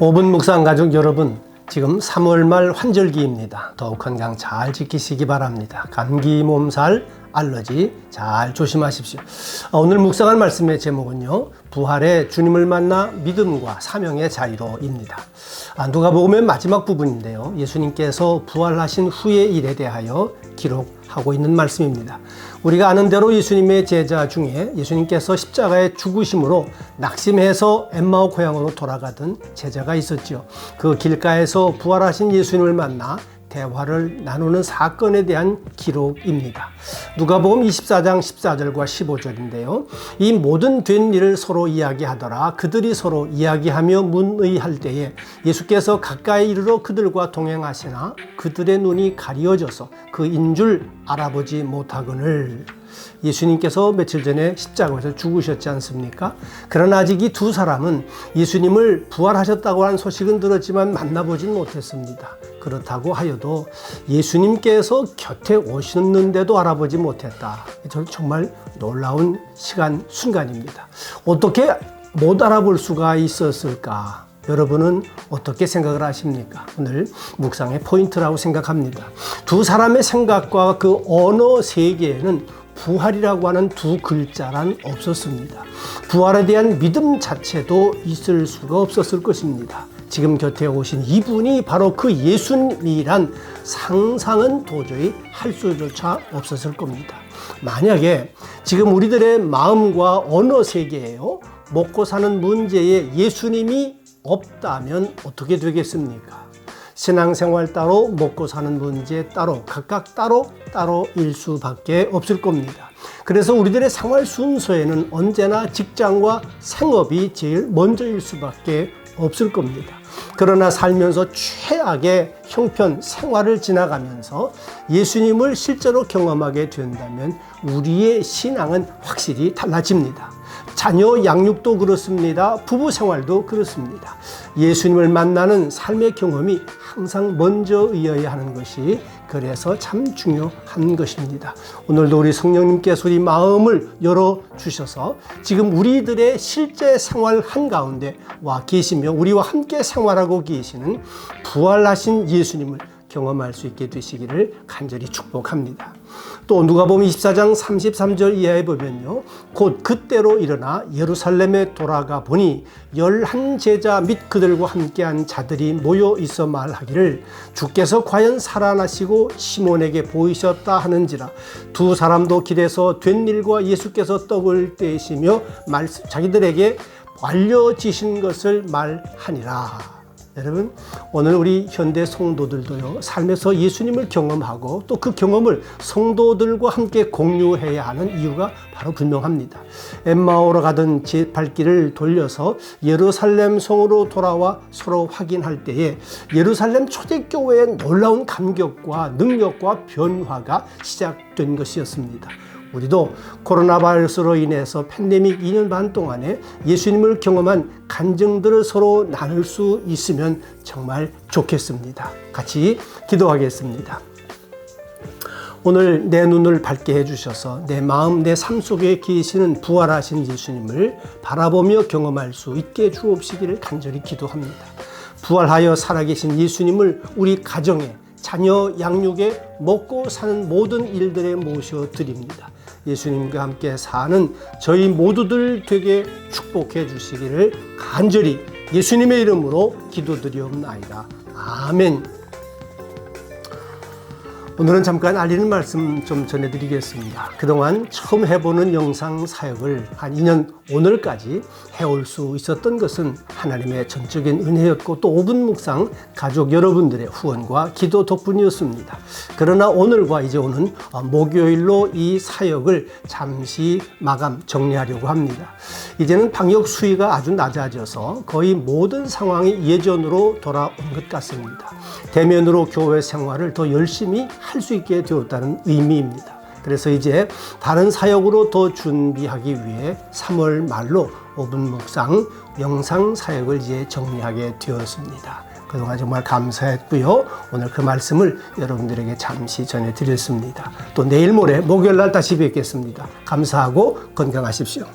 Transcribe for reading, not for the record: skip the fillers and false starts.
5분 묵상 가족 여러분, 지금 3월 말 환절기입니다. 더욱 건강 잘 지키시기 바랍니다. 감기, 몸살, 알러지 잘 조심하십시오. 오늘 묵상할 말씀의 제목은요, 부활의 주님을 만나 믿음과 사명의 자리로입니다. 누가복음의 마지막 부분인데요, 예수님께서 부활하신 후의 일에 대하여 기록하고 있는 말씀입니다. 우리가 아는 대로 예수님의 제자 중에 예수님께서 십자가의 죽으심으로 낙심해서 엠마오 고향으로 돌아가던 제자가 있었죠. 그 길가에서 부활하신 예수님을 만나 대화를 나누는 사건에 대한 기록입니다. 누가복음 24장 14절과 15절인데요. 이 모든 된 일을 서로 이야기하더라. 그들이 서로 이야기하며 문의할 때에 예수께서 가까이 이르러 그들과 동행하시나 그들의 눈이 가리어져서 그인 줄 알아보지 못하거늘. 예수님께서 며칠 전에 십자가에서 죽으셨지 않습니까? 그러나 아직 이 두 사람은 예수님을 부활하셨다고 하는 소식은 들었지만 만나보진 못했습니다. 그렇다고 하여도 예수님께서 곁에 오셨는데도 알아보지 못했다. 정말 놀라운 순간입니다. 어떻게 못 알아볼 수가 있었을까? 여러분은 어떻게 생각을 하십니까? 오늘 묵상의 포인트라고 생각합니다. 두 사람의 생각과 그 언어 세계에는 부활이라고 하는 두 글자란 없었습니다. 부활에 대한 믿음 자체도 있을 수가 없었을 것입니다. 지금 곁에 오신 이분이 바로 그 예수님이란 상상은 도저히 할 수조차 없었을 겁니다. 만약에 지금 우리들의 마음과 언어 세계에요, 먹고 사는 문제에 예수님이 없다면 어떻게 되겠습니까? 신앙생활 따로, 먹고 사는 문제 따로, 각각 따로일 수밖에 없을 겁니다. 그래서 우리들의 생활 순서에는 언제나 직장과 생업이 제일 먼저일 수밖에 없을 겁니다. 그러나 살면서 최악의 형편, 생활을 지나가면서 예수님을 실제로 경험하게 된다면 우리의 신앙은 확실히 달라집니다. 자녀 양육도 그렇습니다. 부부 생활도 그렇습니다. 예수님을 만나는 삶의 경험이 항상 먼저이어야 하는 것이 그래서 참 중요한 것입니다. 오늘도 우리 성령님께서 우리 마음을 열어주셔서 지금 우리들의 실제 생활 한가운데 와 계시며 우리와 함께 생활하고 계시는 부활하신 예수님을 경험할 수 있게 되시기를 간절히 축복합니다. 또 누가복음 24장 33절 이하에 보면요, 곧 그때로 일어나 예루살렘에 돌아가 보니 11 제자 및 그들과 함께한 자들이 모여 있어 말하기를 주께서 과연 살아나시고 시몬에게 보이셨다 하는지라. 두 사람도 길에서 된 일과 예수께서 떡을 떼시며 자기들에게 알려지신 것을 말하니라. 여러분, 오늘 우리 현대 성도들도요, 삶에서 예수님을 경험하고 또 그 경험을 성도들과 함께 공유해야 하는 이유가 바로 분명합니다. 엠마오로 가던 제 발길을 돌려서 예루살렘 성으로 돌아와 서로 확인할 때에 예루살렘 초대교회의 놀라운 감격과 능력과 변화가 시작된 것이었습니다. 우리도 코로나 바이러스로 인해서 팬데믹 2년 반 동안에 예수님을 경험한 간증들을 서로 나눌 수 있으면 정말 좋겠습니다. 같이 기도하겠습니다. 오늘 내 눈을 밝게 해주셔서 내 마음, 내 삶 속에 계시는 부활하신 예수님을 바라보며 경험할 수 있게 주옵시기를 간절히 기도합니다. 부활하여 살아계신 예수님을 우리 가정에, 자녀 양육에, 먹고 사는 모든 일들에 모셔드립니다. 예수님과 함께 사는 저희 모두들 되게 축복해 주시기를 간절히 예수님의 이름으로 기도드리옵나이다. 아멘. 오늘은 잠깐 알리는 말씀 좀 전해드리겠습니다. 그동안 처음 해보는 영상 사역을 한 2년 오늘까지 해올 수 있었던 것은 하나님의 전적인 은혜였고 또 5분 묵상 가족 여러분들의 후원과 기도 덕분이었습니다. 그러나 오늘과 이제 오는 목요일로 이 사역을 잠시 정리하려고 합니다. 이제는 방역 수위가 아주 낮아져서 거의 모든 상황이 예전으로 돌아온 것 같습니다. 대면으로 교회 생활을 더 열심히 할 수 있게 되었다는 의미입니다. 그래서 이제 다른 사역으로 더 준비하기 위해 3월 말로 5분 묵상 영상 사역을 이제 정리하게 되었습니다. 그동안 정말 감사했고요. 오늘 그 말씀을 여러분들에게 잠시 전해드렸습니다. 또 내일 모레 목요일 날 다시 뵙겠습니다. 감사하고 건강하십시오.